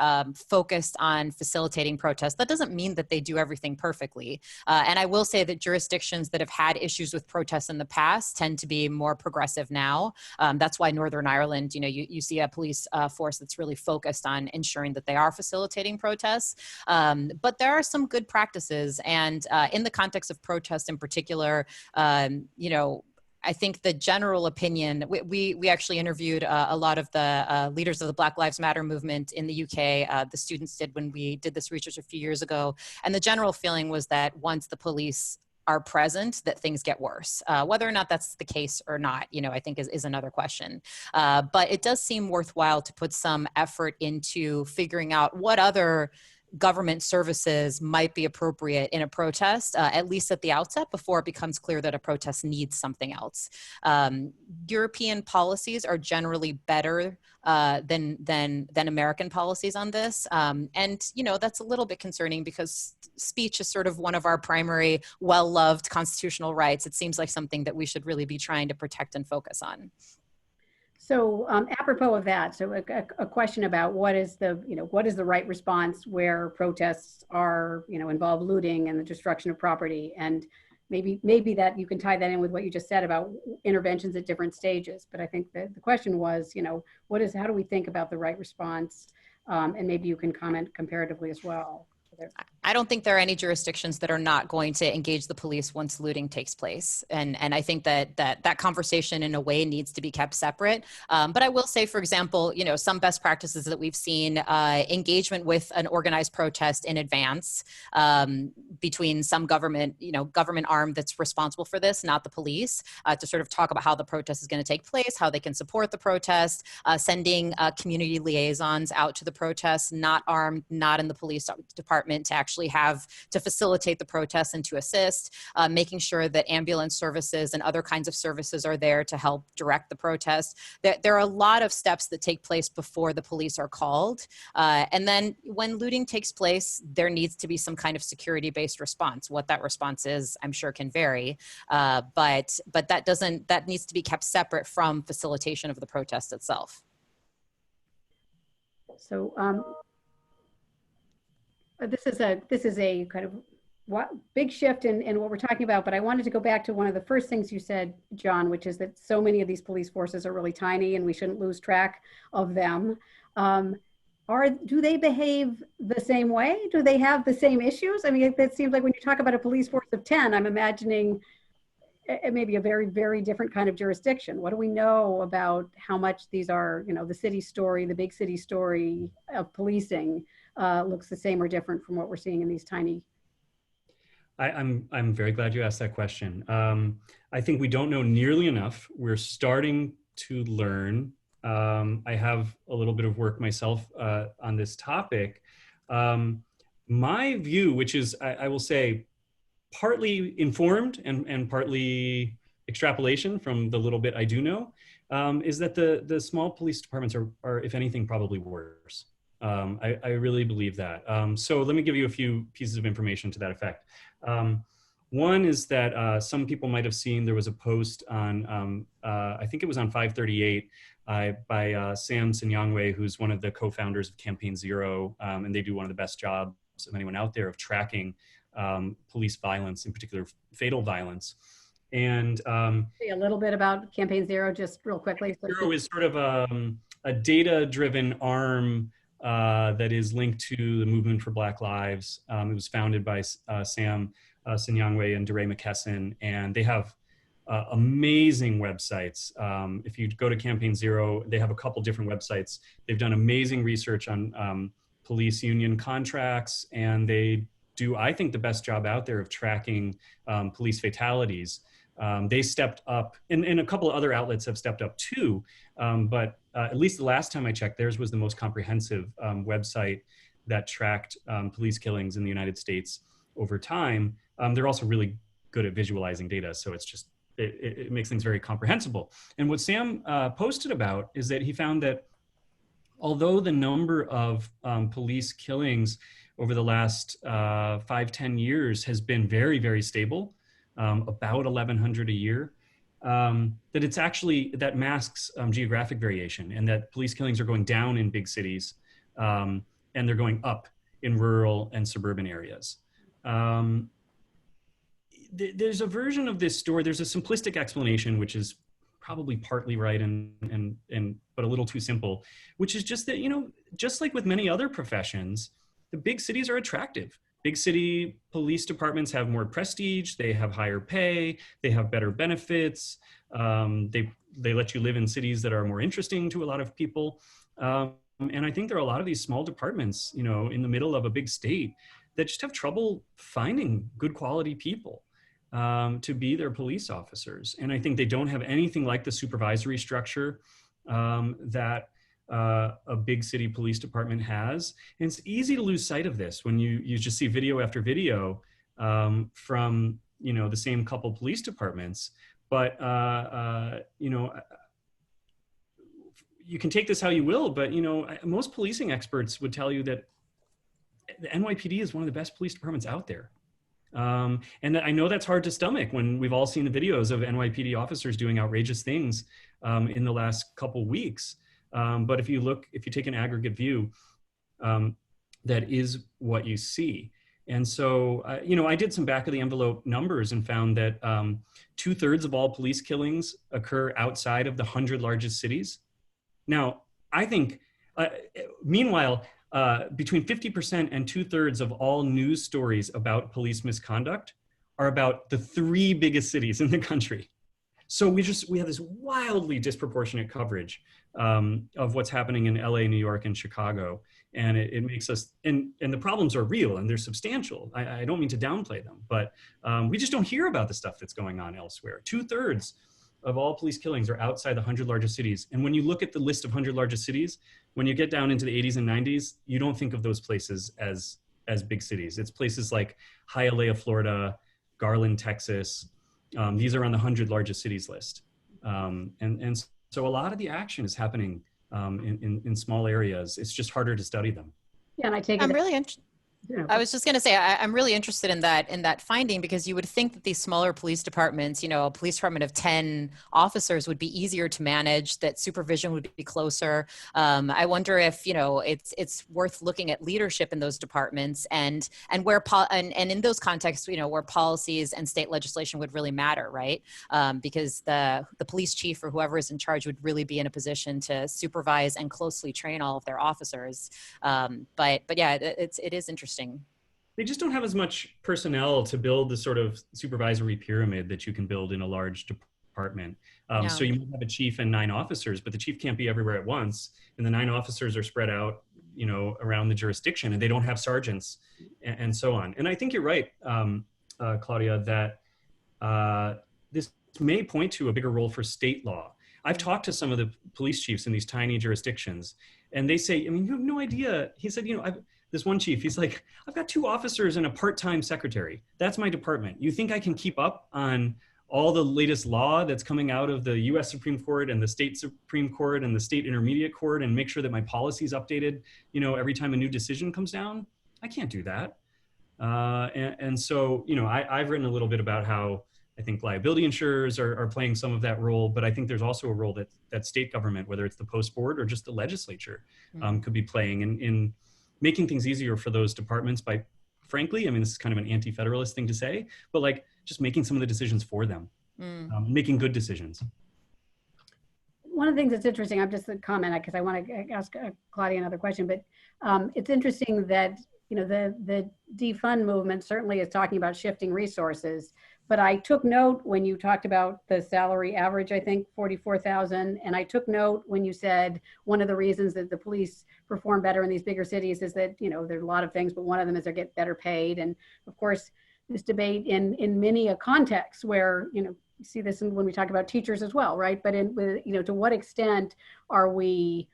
focused on facilitating protests. That doesn't mean that they do everything perfectly. And I will say that jurisdictions that have had issues with protests in the past tend to be more progressive now. That's why Northern Ireland, you see a police force that's really focused on ensuring that they are facilitating protests. But there are some good practices, and in the context of protests in particular, I think the general opinion, we actually interviewed a lot of the leaders of the Black Lives Matter movement in the UK. The students did when we did this research a few years ago, and the general feeling was that once the police are present, that things get worse. Whether or not that's the case or not, I think is another question. But it does seem worthwhile to put some effort into figuring out what other government services might be appropriate in a protest, at least at the outset, before it becomes clear that a protest needs something else. European policies are generally better than American policies on this. And, that's a little bit concerning because speech is sort of one of our primary well-loved constitutional rights. It seems like something that we should really be trying to protect and focus on. So apropos of that, so a question about what is the right response where protests are, involve looting and the destruction of property, and maybe that you can tie that in with what you just said about interventions at different stages. But I think that the question was, how do we think about the right response? And maybe you can comment comparatively as well. I don't think there are any jurisdictions that are not going to engage the police once looting takes place. And I think that conversation in a way needs to be kept separate. But I will say, for example, some best practices that we've seen, engagement with an organized protest in advance between some government arm that's responsible for this, not the police, to sort of talk about how the protest is going to take place, how they can support the protest, sending community liaisons out to the protest, not armed, not in the police department, to actually have to facilitate the protests and to assist, making sure that ambulance services and other kinds of services are there to help direct the protest. There are a lot of steps that take place before the police are called. And then when looting takes place, there needs to be some kind of security-based response. What that response is, I'm sure can vary, but that needs to be kept separate from facilitation of the protest itself. So this is a kind of big shift in what we're talking about, but I wanted to go back to one of the first things you said, John, which is that so many of these police forces are really tiny and we shouldn't lose track of them. do they behave the same way? Do they have the same issues? I mean, it seems like when you talk about a police force of 10, I'm imagining maybe a very, very different kind of jurisdiction. What do we know about how much these are, the city story, the big city story of policing looks the same or different from what we're seeing in these tiny? I'm very glad you asked that question. I think we don't know nearly enough. We're starting to learn. I have a little bit of work myself on this topic. My view, which is, I will say, partly informed and partly extrapolation from the little bit I do know, is that the small police departments are, if anything, probably worse. I really believe that. So let me give you a few pieces of information to that effect. One is that some people might have seen there was a post on, I think it was on 538 by Sam Sinyangwe, who's one of the co-founders of Campaign Zero, and they do one of the best jobs of anyone out there of tracking police violence, in particular fatal violence. And say a little bit about Campaign Zero, just real quickly. Zero is sort of a data-driven arm that is linked to the Movement for Black Lives. It was founded by Sam Sinyangwe and DeRay McKesson, and they have amazing websites. If you go to Campaign Zero, they have a couple different websites. They've done amazing research on police union contracts, and they do, I think, the best job out there of tracking police fatalities. They stepped up, and a couple of other outlets have stepped up too, but at least the last time I checked, theirs was the most comprehensive website that tracked police killings in the United States over time. They're also really good at visualizing data, so it's just, it makes things very comprehensible. And what Sam posted about is that he found that although the number of police killings over the last 5-10 years has been very, very stable, about 1,100 a year, that it's actually, that masks geographic variation, and that police killings are going down in big cities, and they're going up in rural and suburban areas. There's a version of this story, there's a simplistic explanation, which is probably partly right but a little too simple, which is just that, just like with many other professions, the big cities are attractive. Big city police departments have more prestige, they have higher pay, they have better benefits, they let you live in cities that are more interesting to a lot of people. And I think there are a lot of these small departments, in the middle of a big state that just have trouble finding good quality people to be their police officers. And I think they don't have anything like the supervisory structure that a big city police department has. And it's easy to lose sight of this when you just see video after video from the same couple police departments. But you can take this how you will, but most policing experts would tell you that the NYPD is one of the best police departments out there. And I know that's hard to stomach when we've all seen the videos of NYPD officers doing outrageous things in the last couple weeks. But if you take an aggregate view, that is what you see. And so, I did some back of the envelope numbers and found that 2/3 of all police killings occur outside of the 100 largest cities. Now, I think, meanwhile, between 50% and 2/3 of all news stories about police misconduct are about the 3 biggest cities in the country. So we have this wildly disproportionate coverage of what's happening in LA, New York, and Chicago. And it makes us, and the problems are real and they're substantial. I don't mean to downplay them, but we just don't hear about the stuff that's going on elsewhere. 2/3 of all police killings are outside the 100 largest cities. And when you look at the list of 100 largest cities, when you get down into the 80s and 90s, you don't think of those places as big cities. It's places like Hialeah, Florida, Garland, Texas. These are on the 100 largest cities list. And so a lot of the action is happening in small areas. It's just harder to study them. Yeah, and I take it. I'm really interested. I was just going to say, I'm really interested in that finding, because you would think that these smaller police departments, a police department of 10 officers would be easier to manage, that supervision would be closer. I wonder if, it's worth looking at leadership in those departments and in those contexts, where policies and state legislation would really matter, right? Because the police chief or whoever is in charge would really be in a position to supervise and closely train all of their officers. But yeah, it is interesting. They just don't have as much personnel to build the sort of supervisory pyramid that you can build in a large department. So you might have a chief and 9 officers, but the chief can't be everywhere at once. And the 9 officers are spread out, around the jurisdiction, and they don't have sergeants and so on. And I think you're right, Claudia, that this may point to a bigger role for state law. I've talked to some of the police chiefs in these tiny jurisdictions, and they say, you have no idea. He said, this one chief, he's like, I've got 2 officers and a part-time secretary. That's my department. You think I can keep up on all the latest law that's coming out of the US Supreme Court and the state Supreme Court and the state intermediate court and make sure that my policy is updated, every time a new decision comes down? I can't do that. And so, I've written a little bit about how I think liability insurers are playing some of that role, but I think there's also a role that state government, whether it's the post board or just the legislature, could be playing in making things easier for those departments by, frankly, this is kind of an anti-federalist thing to say, but just making some of the decisions for them, making good decisions. One of the things that's interesting, I'm just a comment because I want to ask Claudia another question, but it's interesting that, the defund movement certainly is talking about shifting resources. But I took note when you talked about the salary average, I think 44,000. And I took note when you said one of the reasons that the police perform better in these bigger cities is that, there's a lot of things, but one of them is they get better paid. And of course, this debate in many a context where, you see this when we talk about teachers as well, right? But to what extent are we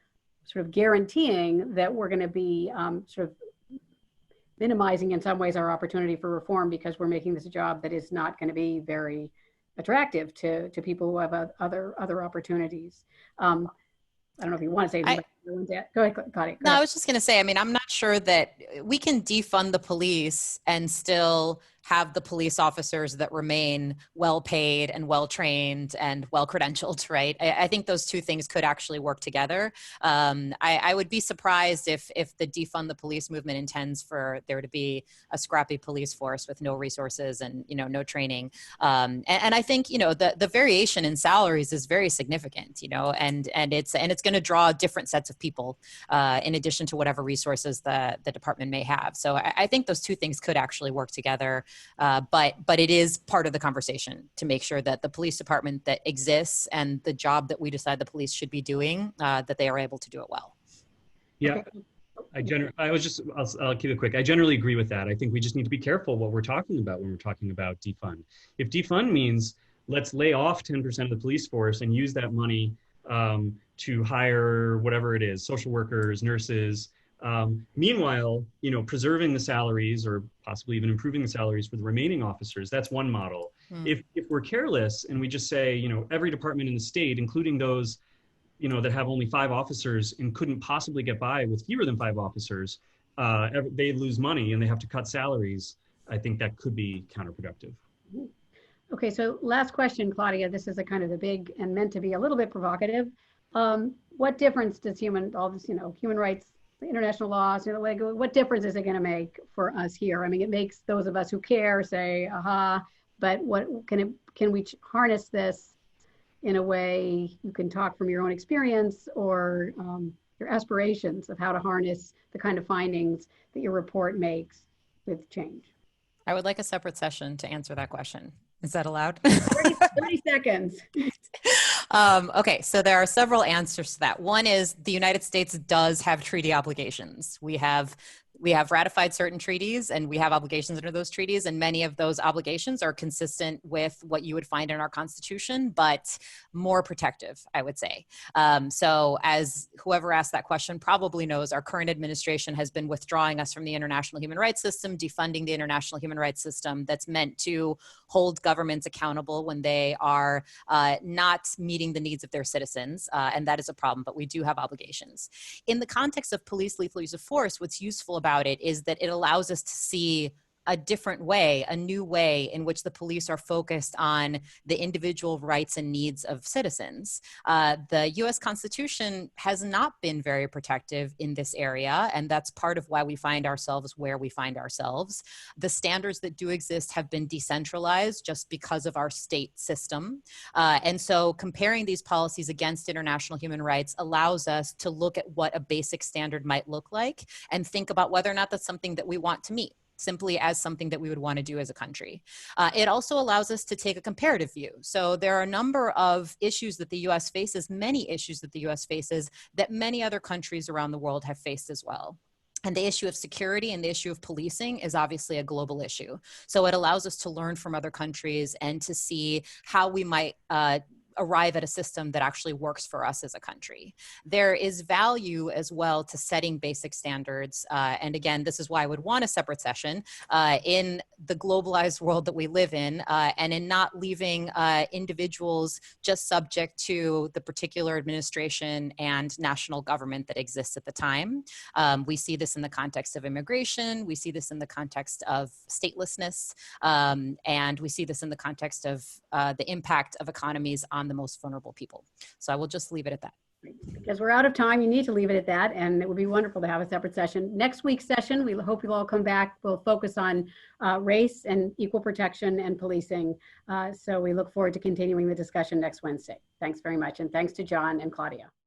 sort of guaranteeing that we're going to be sort of minimizing in some ways our opportunity for reform because we're making this a job that is not going to be very attractive to people who have other opportunities. I don't know if you want to say anything. Go ahead, Claudia. No, I was just going to say, I'm not sure that we can defund the police and still have the police officers that remain well paid and well trained and well credentialed, right? I think those two things could actually work together. I would be surprised if the defund the police movement intends for there to be a scrappy police force with no resources and no training. And I think the variation in salaries is very significant, and it's going to draw different sets of people in addition to whatever resources the department may have. So I think those two things could actually work together. But it is part of the conversation to make sure that the police department that exists and the job that we decide the police should be doing, that they are able to do it well. Yeah, I'll keep it quick. I generally agree with that. I think we just need to be careful what we're talking about when we're talking about defund. If defund means let's lay off 10% of the police force and use that money to hire whatever it is, social workers, nurses, meanwhile, preserving the salaries or possibly even improving the salaries for the remaining officers, that's one model. If we're careless and we just say, every department in the state, including those, that have only 5 officers and couldn't possibly get by with fewer than 5 officers, they lose money and they have to cut salaries, I think that could be counterproductive. Okay, so last question, Claudia. This is a kind of the big and meant to be a little bit provocative. What difference does human rights, international laws, what difference is it going to make for us here? It makes those of us who care say, aha, but what can we harness this in a way you can talk from your own experience or your aspirations of how to harness the kind of findings that your report makes with change? I would like a separate session to answer that question. Is that allowed? 30 seconds. Okay, so there are several answers to that. One is the United States does have treaty obligations. We have ratified certain treaties and we have obligations under those treaties, and many of those obligations are consistent with what you would find in our Constitution, but more protective, I would say. So as whoever asked that question probably knows, our current administration has been withdrawing us from the international human rights system, defunding the international human rights system that's meant to hold governments accountable when they are not meeting the needs of their citizens, and that is a problem, but we do have obligations. In the context of police lethal use of force, what's useful about about it is that it allows us to see a different way, a new way in which the police are focused on the individual rights and needs of citizens. The US Constitution has not been very protective in this area, and that's part of why we find ourselves where we find ourselves. The standards that do exist have been decentralized just because of our state system. And so comparing these policies against international human rights allows us to look at what a basic standard might look like and think about whether or not that's something that we want to meet, simply as something that we would want to do as a country. It also allows us to take a comparative view. So there are a number of issues that the US faces, many issues that the US faces, that many other countries around the world have faced as well. And the issue of security and the issue of policing is obviously a global issue. So it allows us to learn from other countries and to see how we might arrive at a system that actually works for us as a country. There is value as well to setting basic standards. And again, this is why I would want a separate session in the globalized world that we live in, and in not leaving individuals just subject to the particular administration and national government that exists at the time. We see this in the context of immigration. We see this in the context of statelessness. And we see this in the context of the impact of economies on the most vulnerable people. So I will just leave it at that. Because we're out of time, you need to leave it at that, and it would be wonderful to have a separate session. Next week's session, we hope you'll all come back. We'll focus on race and equal protection and policing. So we look forward to continuing the discussion next Wednesday. Thanks very much, and thanks to John and Claudia.